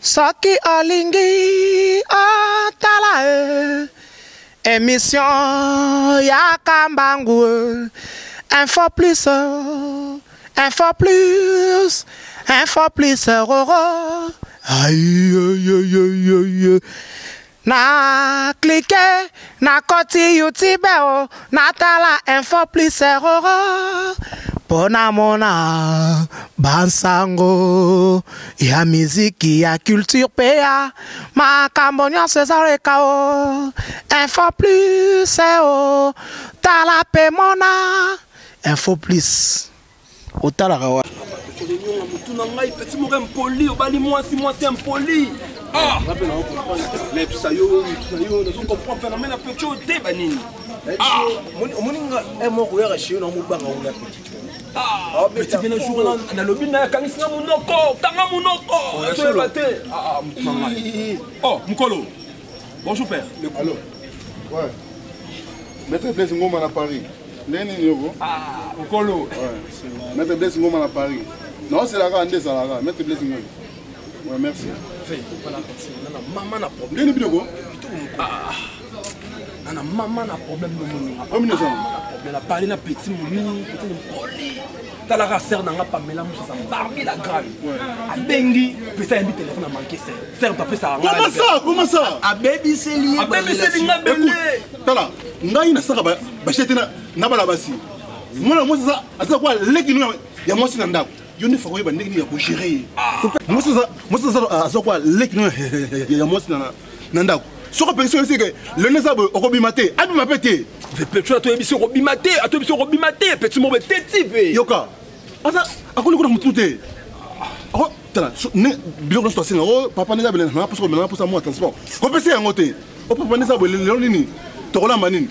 Saki Olingi Atala émission Yakambangu info plus aïe aïe aïe aïe na cliquer na koti YouTube na tala info plus Pona mona bansango ya miziki ya culture pea makambonya César kao info plus tala pe mona info plus otala kawa mutuna ngai petit mo impoli obali mwasi impoli ah mais ça yo nous comprend phénomène petit au débat nini ah moninga moko ya rachio na mubanga una petit ah petit bien jour na lobi na kanisa munoko tanga munoko to bate ah mutuna ngai oh mukolo bonjour père allô ouais maître Blaise Ngoma à Paris nene yogo ah mukolo ouais maître Blaise Ngoma à Paris non c'est la grande ça la grande maître Blaise Ngoma ouais merci maman na problème nene bidogo ah nana maman na problème no moni amina ça problème na parler na petit moni petit poli tala ka ser na nga pamela musa sa barbi la grave abengi pesa yembi téléphone a manqué ser papa ça comment ça a baby c'est lié nga belle tala ngai na saka ba chete na bala basi mona mo ça asa kwa leki no ya mo sina ndako yone fa ko yeba ndeki ya ko gérer mo ça asa kwa leki no ya mo sina na ndako soko pension c'est que le nezabo okobimate abima pété tu as toi émission robimate a toi émission robimate petit mo bététive yoka asa akoli ko na mutute ako tala ne biloko sto singa o papa neza bele na pour ça moi transport ko pese yangote o papa neza bele lelo nini tokola manini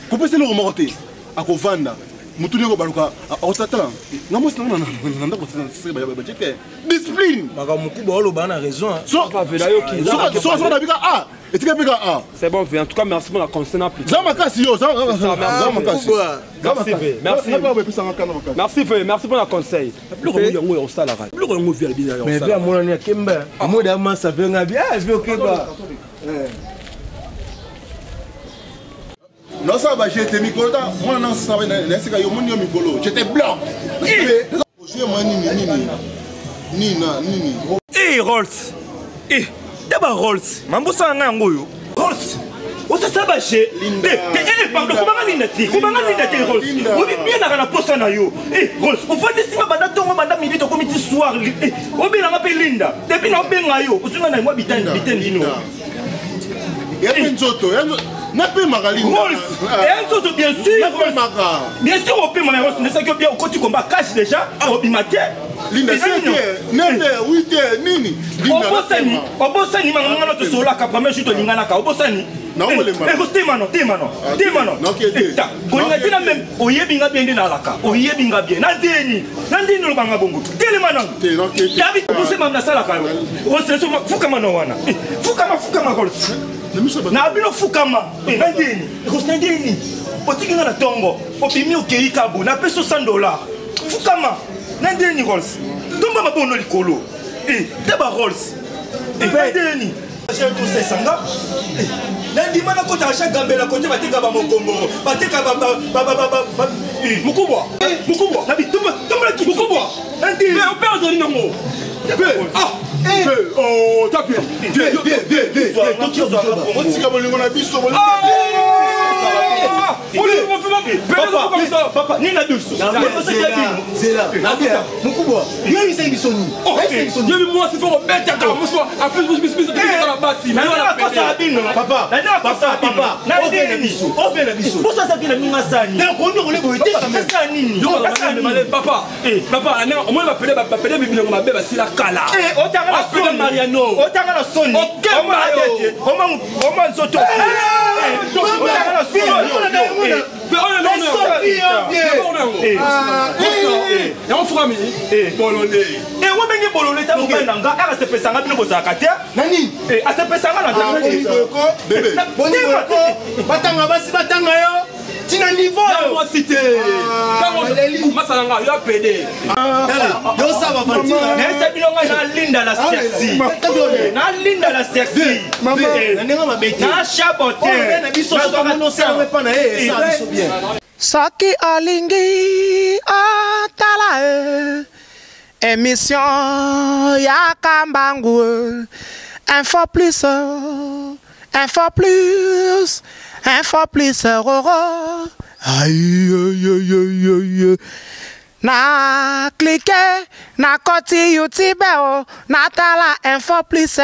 ko pese no mokote akovanda mutuni ko baluka akotala ngamo sina na ndako sese ba jete discipline baka mukubwa olo bana raison so pa vela yo ki so na bika ah etika bika ah c'est bon en tout cas merci pour la concernant plus zama kasi yo zama kasi merci pour la conseil plus que yango yo sala ra plus que yango via bien yo mais via mona ni kemba mo da ma sa venga bien je OK ba non ça va j'étais micro moi non ça va n'esika yo mon yo micro j'étais bloc je moi nini eh Rolls eh d'abord Rolls mambusa nga ngoyo Rolls osa sabache pardon comment linda ti Rolls obi bien na posa na yo eh Rolls on va décider banda tongo banda midi to komiti soir eh obi na ngape linda depuis na obenga yo osunga na moi bitani dino ya penzoto n'a pas magali Rolls et un autre bien sûr au pays Rolls ne sait que bien au côté combat cash déjà au bimaté linda 7h 8h nini obosani mangana to sola ka premier jour to lingana ka obosani na ole mano temano ta kolinga tina même oyebinga bien de na laka oyebinga bien na ndeni lo banga bongo telemana David bose mamna sala ka on se fukama no wana fukama Rolls na bino fukama na ndeni ndeni otikinga na tongo opimi okei kabu na peso $100 fukama na ndeni Rolls tomba mabono likolo teba Rolls ndeni j'ai tout ça sanga lundi mana ko ta chaque gambela ko te bateka ba mokombo bateka ba mukubwa na bitumba ki mukubwa ndeni mais on perd de nango ah oh tapé papa ni na douce c'est là mukubwa yeye c'est bisoni yeye moi c'est faut mettre dans moi en plus dans la base mais papa na biso pour ça bien ninga sani na ko ndoko lebo ite sani papa au moins va peler bibino mabe ba sila kala otanga na soni Mariano otanga na soni oma nzoto otanga na soni bolole ta mobenda nga ara se pesanga bino bozaka te nani a se pesanga na bébé batanga basi batanga yo tina niveau moi cité quand masalanga yo PD yo ça va partir nese bilonga na linda la sexy na linda la sexy na chabotin na biso so mono ça va pas na ça biso bien Soki olingi otala émission ya Kambangu info plus aïe aïe aïe aïe na cliquer na koti YouTube na tala info plus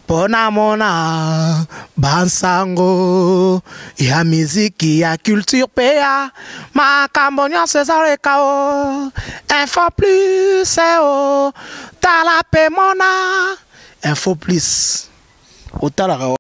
pona mona bansango ya miziki ya culture pea makambo nyonso ezaleka info plus tala pe mona info plus otalaka